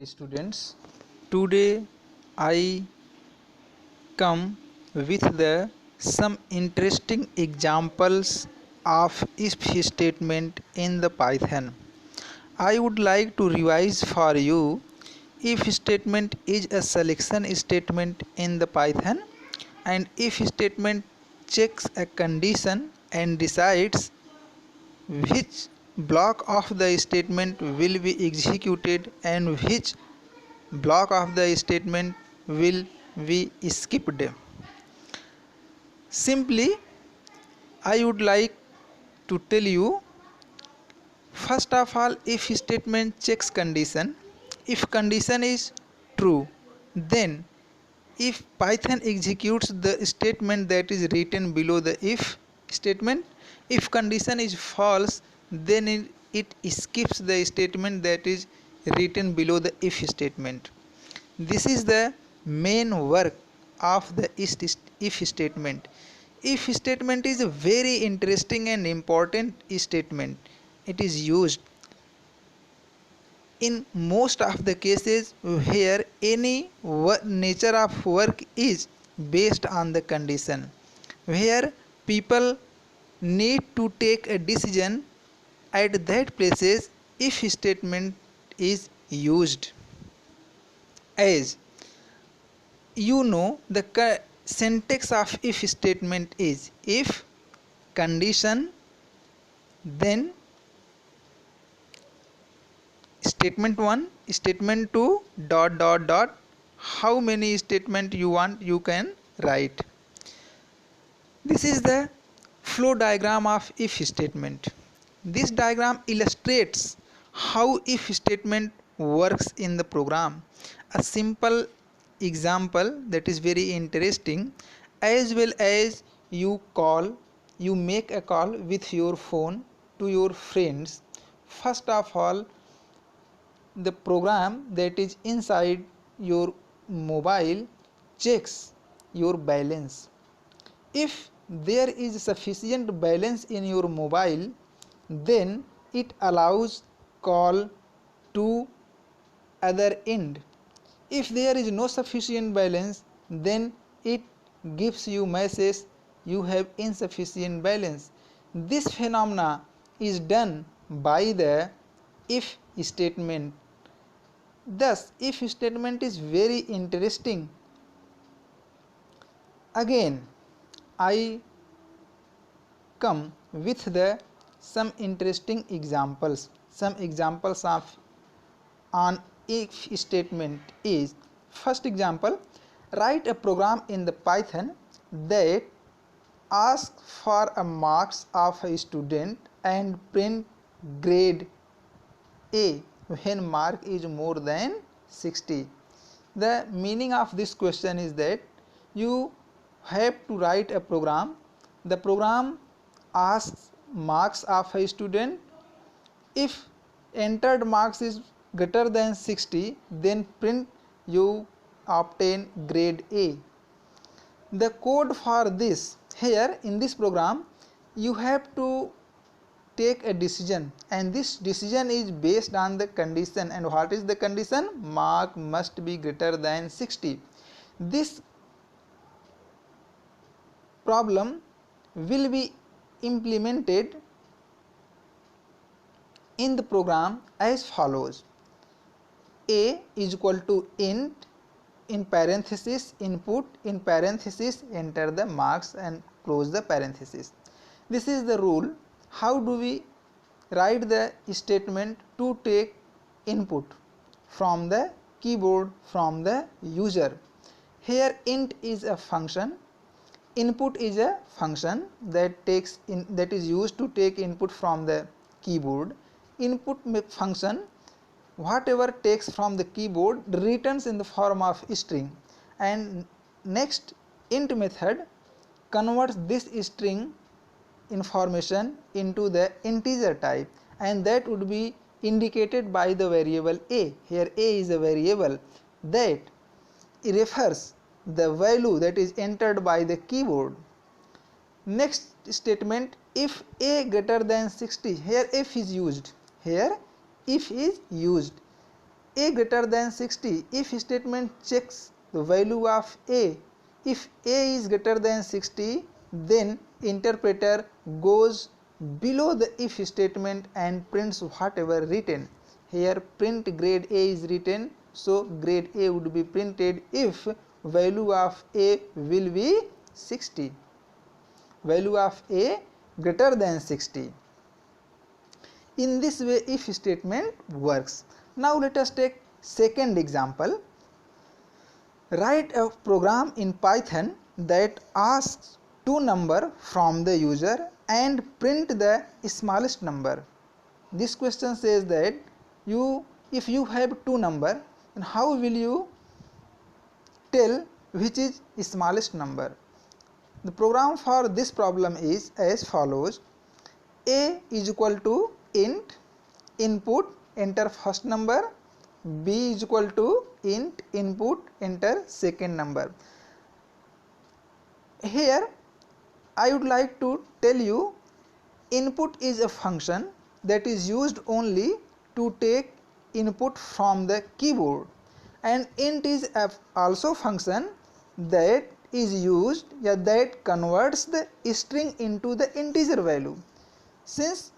Students, today I come with the some interesting examples of if statement in the Python. I would like to revise for you. If statement is a selection statement in the Python, and if statement checks a condition and decides which block of the statement will be executed and which block of the statement will be skipped. Simply, I would like to tell you, first of all, if statement checks condition. If condition is true, then if Python executes the statement that is written below the if statement. If condition is false, then it skips the statement that is written below the if statement. This is the main work of the if statement. If statement is a very interesting and important statement. It is used in most of the cases where any nature of work is based on the condition, where people need to take a decision. At that places, if statement is used. As you know, the syntax of if statement is if condition, then statement 1, statement 2, dot dot dot. How many statement you want, you can write. This is the flow diagram of if statement. This diagram illustrates how if statement works in the program. A simple example that is very interesting. As well as you make a call with your phone to your friends. First of all, the program that is inside your mobile checks your balance. If there is sufficient balance in your mobile, then it allows call to other end. If there is no sufficient balance, then it gives you message you have insufficient balance. This phenomena is done by the if statement. Thus, if statement is very interesting. Again, I come with the some interesting examples. Some examples of on if statement is, first example, write a program in the Python that asks for a marks of a student and print grade A when mark is more than 60. The meaning of this question is that you have to write a program. The program asks marks of a student. If entered marks is greater than 60, then print you obtain grade A. The code for this, here in this program, you have to take a decision, and this decision is based on the condition. And what is the condition? Mark must be greater than 60. This problem will be implemented in the program as follows. A is equal to int, in parenthesis input, in parenthesis enter the marks and close the parenthesis. This is the rule. How do we write the statement to take input from the keyboard, from the user? Here int is a function, input is a function that is used to take input from the keyboard. Input function, whatever takes from the keyboard, returns in the form of string, and next int method converts this string information into the integer type, and that would be indicated by the variable a. Here a is a variable that refers the value that is entered by the keyboard. Next statement, if a greater than 60, here if is used. Here if is used. a greater than 60, if statement checks the value of a. If a is greater than 60, then interpreter goes below the if statement and prints whatever written. Here print grade a is written, so grade a would be printed if value of a will be 60. Value of a greater than 60. In this way if statement works. Now let us take second example. Write a program in Python that asks two numbers from the user and print the smallest number. This question says that if you have two numbers, then how will you tell which is smallest number? The program for this problem is as follows. A is equal to int input enter first number, b is equal to int input enter second number. Here I would like to tell you, input is a function that is used only to take input from the keyboard, and int is also function that is used that converts the string into the integer value. Since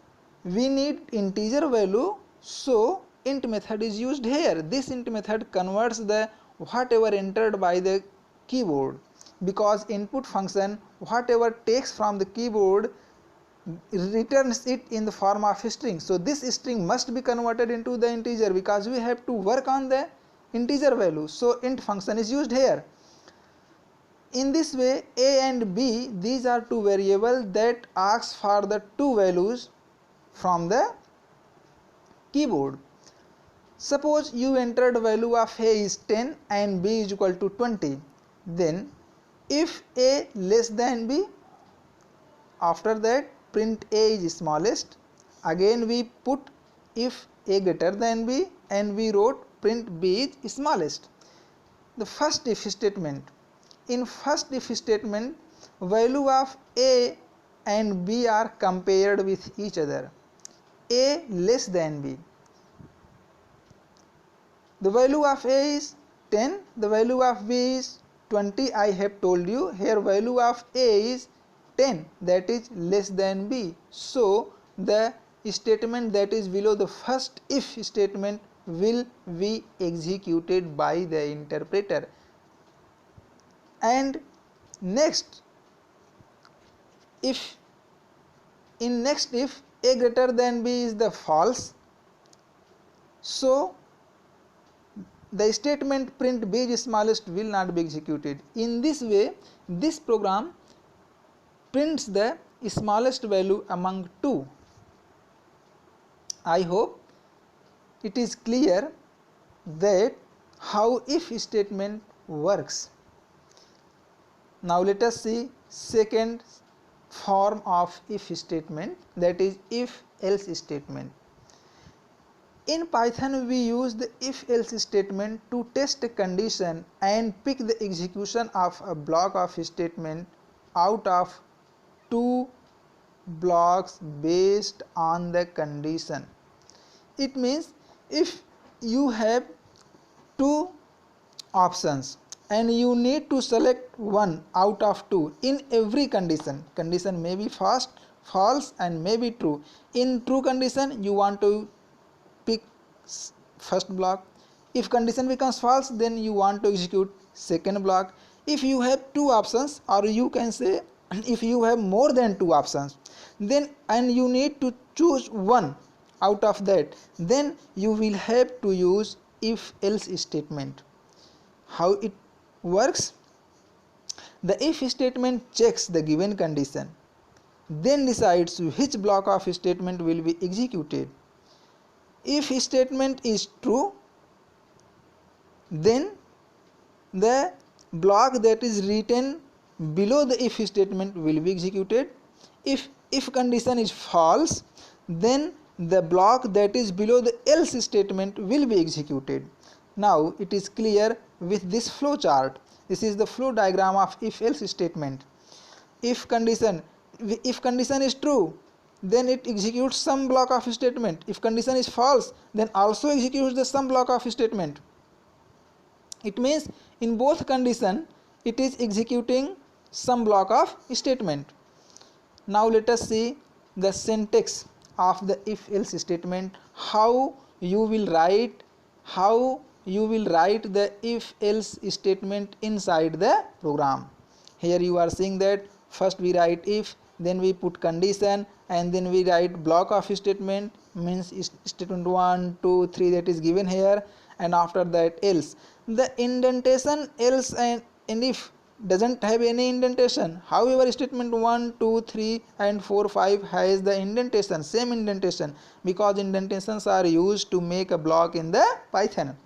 we need integer value, so int method is used here. This int method converts the whatever entered by the keyboard, because input function whatever takes from the keyboard returns it in the form of a string. So this string must be converted into the integer because we have to work on the integer value. So int function is used here. In this way a and b, these are two variables that asks for the two values from the keyboard. Suppose you entered value of a is 10 and b is equal to 20. Then if a less than b, after that print a is smallest. Again we put if a greater than b and we wrote print b is smallest. The first if statement. In first if statement, value of a and b are compared with each other. A less than b. The value of a is 10, the value of b is 20. I have told you here value of a is 10, that is less than b. So the statement that is below the first if statement will be executed by the interpreter. And next if a greater than b is the false, so the statement print b is smallest will not be executed. In this way this program prints the smallest value among two. I hope it is clear that how if statement works. Now let us see second form of if statement, that is if else statement. In Python we use the if else statement to test a condition and pick the execution of a block of statement out of two blocks based on the condition. It means if you have two options and you need to select one out of two in every condition. Condition may be false and may be true. In true condition you want to pick first block. If condition becomes false, then you want to execute second block. If you have two options, or you can say if you have more than two options, then and you need to choose one out of that, then you will have to use if else statement. How it works? The if statement checks the given condition, then decides which block of statement will be executed. If statement is true, then the block that is written below the if statement will be executed. If condition is false, then the block that is below the else statement will be executed. Now it is clear with this flow chart. This is the flow diagram of if else statement. If condition is true, then it executes some block of statement. If condition is false, then also executes the some block of statement. It means in both condition it is executing some block of statement. Now let us see the syntax of the if else statement, how you will write the if else statement inside the program. Here you are seeing that first we write if, then we put condition, and then we write block of statement, means statement 1 2 3 that is given here, and after that else. The indentation else and if doesn't have any indentation. However, statement 1 2 3 and 4 5 has the indentation, same indentation, because indentations are used to make a block in the Python.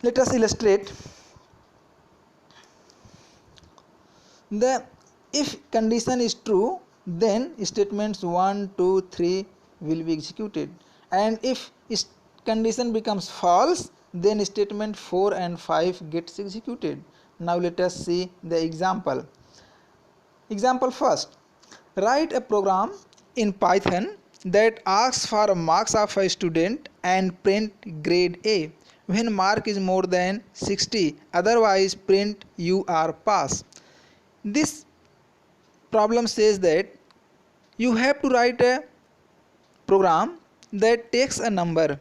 Let us illustrate. The if condition is true, then statements 1 2 3 will be executed, and if condition becomes false, then statement 4 and 5 gets executed. Now let us see the example. Example first, write a program in Python that asks for marks of a student and print grade A when mark is more than 60, otherwise print you are pass. This problem says that you have to write a program that takes a number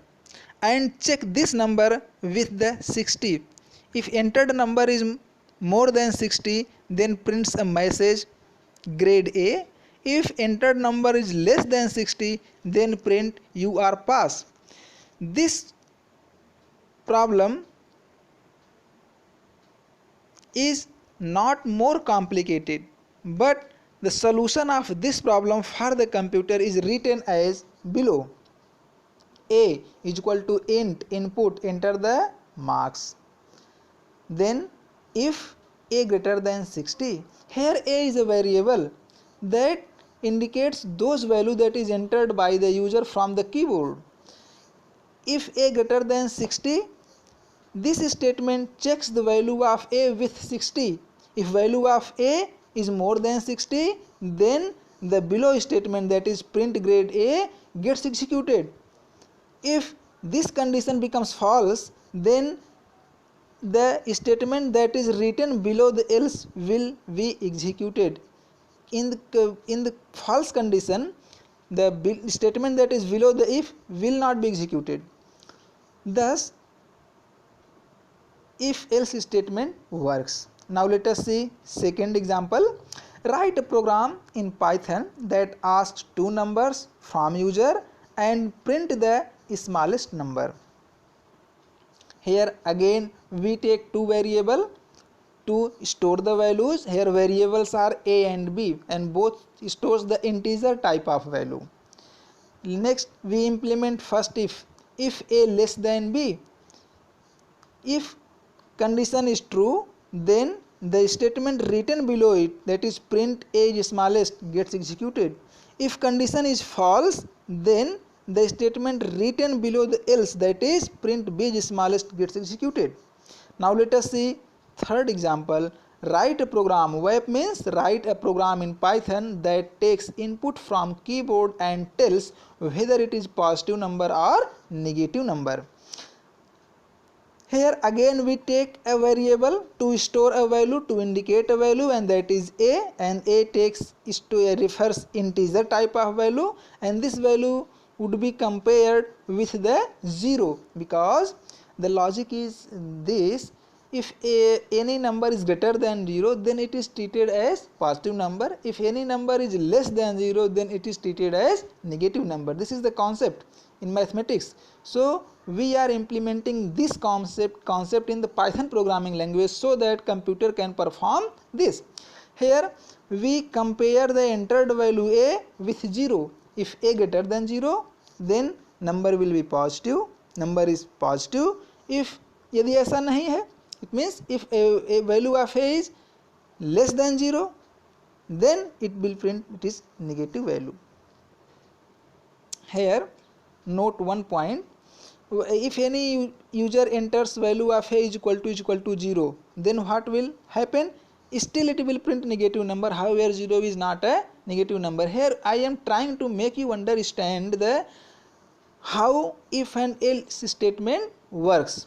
and check this number with the 60. If entered number is more than 60, then prints a message grade A. If entered number is less than 60, then print you are pass. This problem is not more complicated, but the solution of this problem for the computer is written as below. A is equal to int input, enter the marks. Then if A greater than 60, here A is a variable that indicates those value that is entered by the user from the keyboard. If A greater than 60, this statement checks the value of A with 60. If value of A is more than 60, then the below statement, that is print grade A, gets executed. If this condition becomes false, then the statement that is written below the else will be executed. In the false condition, the statement that is below the if will not be executed. Thus, if else statement works. Now let us see second example. Write a program in Python that asks two numbers from user and print the smallest number. Here again we take two variables to store the values. Here variables are A and B, and both stores the integer type of value. Next we implement first if A less than B. If condition is true, then the statement written below it, that is print A is smallest, gets executed. If condition is false, then the statement written below the else, that is print B is smallest, gets executed. Now let us see third example. Write a program. WAP means write a program in Python that takes input from keyboard and tells whether it is positive number or negative number. Here again we take a variable to store a value, to indicate a value, and that is A, and A refers integer type of value, and this value would be compared with the 0, because the logic is this: if any number is greater than 0, then it is treated as positive number. If any number is less than 0, then it is treated as negative number. This is the concept in mathematics. So we are implementing this concept in the Python programming language so that computer can perform this. Here we compare the entered value A with 0. If A greater than 0, then number will be positive, number is positive. If यदि ऐसा नहीं है, it means if a value of A is less than 0, then it will print it is negative value. Here note one point: if any user enters value of A is equal to 0, then what will happen? still it will print negative number. However, 0 is not a negative number. Here I am trying to make you understand the how if and else statement works.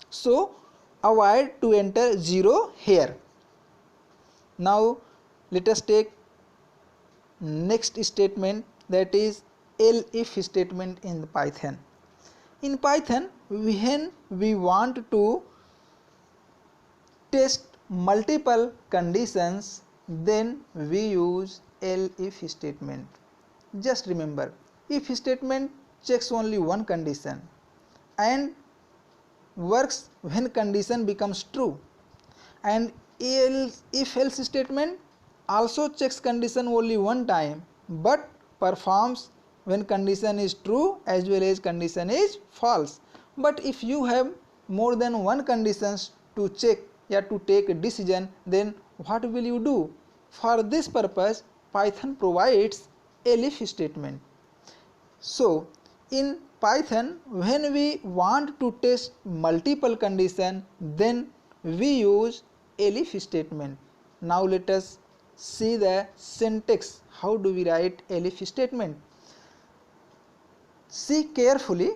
So avoid to enter 0 here. Now let us take next statement, that is elif statement in the Python. In Python, when we want to test multiple conditions, then we use elif statement. Just remember, if statement checks only one condition and works when condition becomes true, and if else statement also checks condition only one time but performs when condition is true as well as condition is false. But if you have more than one conditions to check or to take a decision, then what will you do? For this purpose, Python provides elif statement. So in Python, when we want to test multiple condition, then we use elif statement. Now let us see the syntax. How do we write elif statement? See carefully.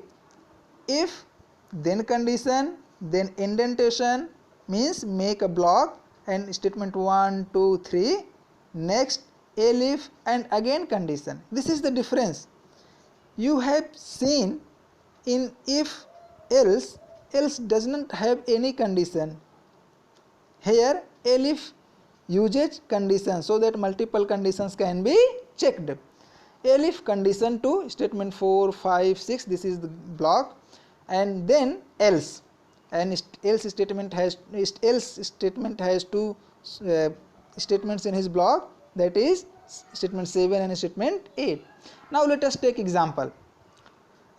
If, then condition, then indentation, means make a block, and statement 1, 2, 3, next elif, and again condition. This is the difference. You have seen in if else does not have any condition. Here elif uses condition so that multiple conditions can be checked. Elif condition 2, statement 4, 5, 6, this is the block, and then else, and else statement has two statements in his block, that is statement 7 and statement 8. Now let us take example.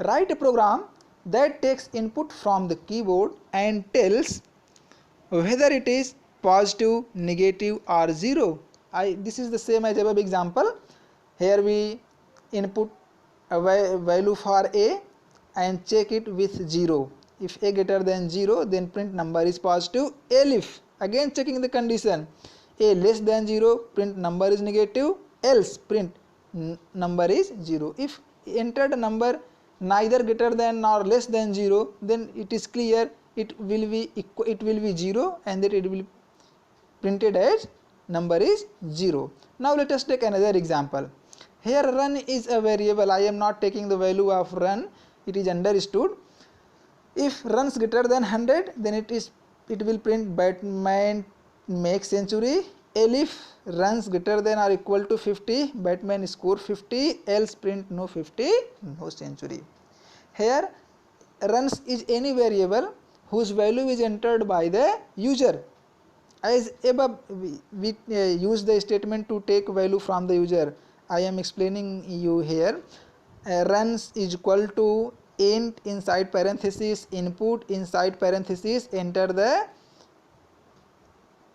Write a program that takes input from the keyboard and tells whether it is positive, negative or 0. This is the same as above example. Here we input a value for a and check it with 0. If a greater than 0, then print number is positive. Elif, again checking the condition, a less than 0, print number is negative, else print number is 0. If entered number neither greater than nor less than 0, then it is clear it will be 0, and that it will printed as number is 0. Now let us take another example. Here run is a variable. I am not taking the value of run, it is understood. If runs greater than 100, then it will print Batman makes century. Elif runs greater than or equal to 50, Batman score 50, else print no 50, no century. Here runs is any variable whose value is entered by the user. As above, we use the statement to take value from the user. I am explaining you here. Runs is equal to int inside parenthesis, input inside parenthesis, enter the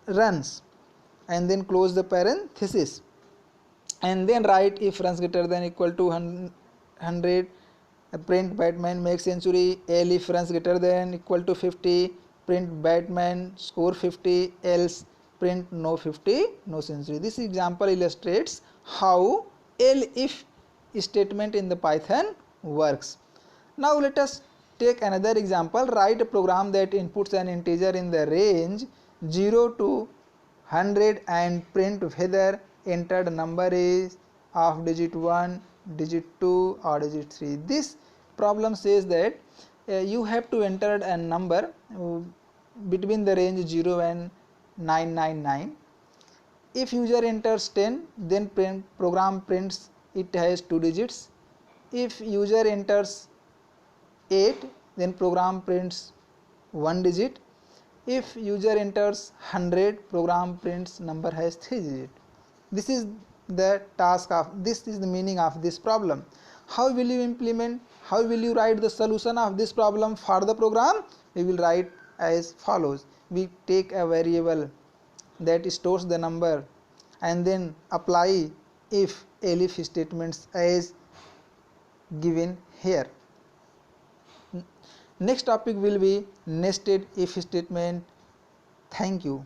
runs, and then close the parenthesis, and then write if runs greater than equal to 100, print Batman makes century. If runs greater than equal to 50, print Batman score 50, else print no 50, no century. This example illustrates how elif statement in the Python works. Now let us take another example. Write a program that inputs an integer in the range 0 to 100 and print whether entered number is of digit 1, digit 2 or digit 3. This problem says that you have to enter a number between the range 0 and 999. If user enters 10, then program prints it has 2 digits. If user enters 8, then program prints 1 digit. If user enters 100, program prints number has 3 digits. This is the task of, this is the meaning of this problem. How will you implement, how will you write the solution of this problem for the program? We will write as follows. We take a variable that stores the number and then apply if elif statements as given here. Next topic will be nested if statement. Thank you.